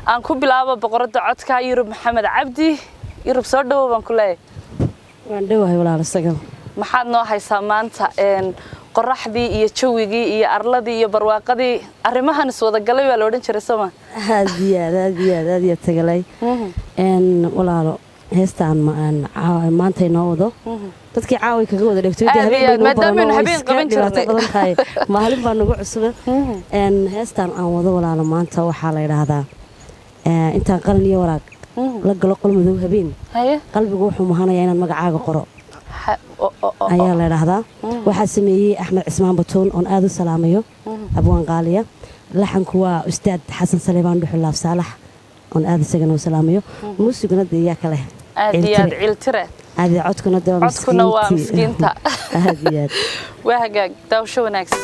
aan ku bilaabo boqorada codka Yurub Maxamed Cabdi Yurub soo dhawow baan ku leeyahay waan dhawahay walaal sagal maxaad noo haysaa maanta qoraxdii iyo jawigii iyo arladii iyo barwaaqadii arrimahan is wada galay waa la oran jiray Soomaa aad iyo tagalay walaalo heestaan maanta inoo wado dadkii caawi kaga wada dhigtay maadaama habeen qaban jirnay maalin baan ugu cusub heestaan aan wado walaalo maanta waxa la yiraahdaa intaan qalin iyo waraaq la galo qol madow habeen qalbigu wuxuu mahanayaa inaan magacaaga qoro ayaa la yiraahdaa waxa sameeyay Axmed Cismaan Batoon oo aad u salaamayo abwaan qaaliya laxanku waa ustaad Xasan Saleebaan Dhuxulaaf Saalax oo aad isagana u salaamayo muusiguna deeyaa kale aad ciltire aad codkuna waa miskiinta aad waa hagaag daawasho wanaagsan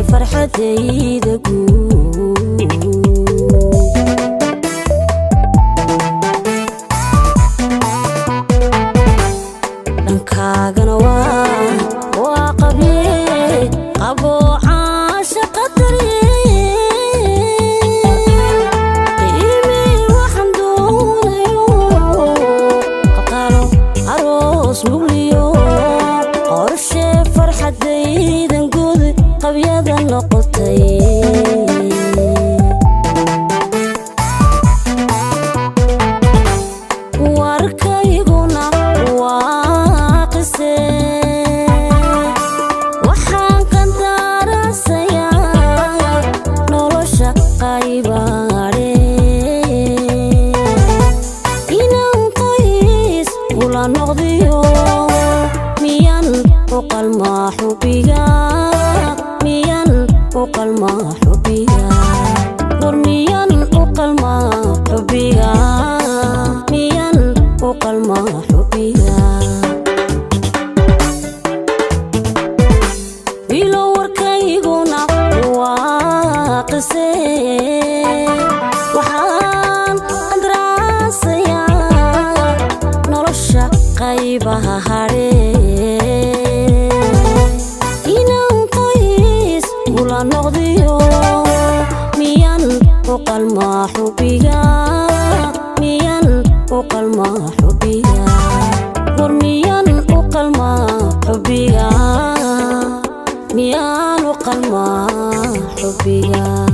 farxadayda guud dhankagana waa qabye qabo caashaqa farxadaydan guud qabyada noqotay warkayguna waa qise waxaan qandaarasayaa nolosha qaybaadhe inaan qoys ula noqdiyo وقلما حبيها ميان وقلما حبيها ورميان وقلما حبيها ميان وقلما حبيها ويلو وركيغونا واقسي وحان أدراسيا نرشا قيبها هاري نقضيو ميان وقلما حبيها ميان وقلما حبيها ورميان وقلما حبيها ميان وقلما حبيها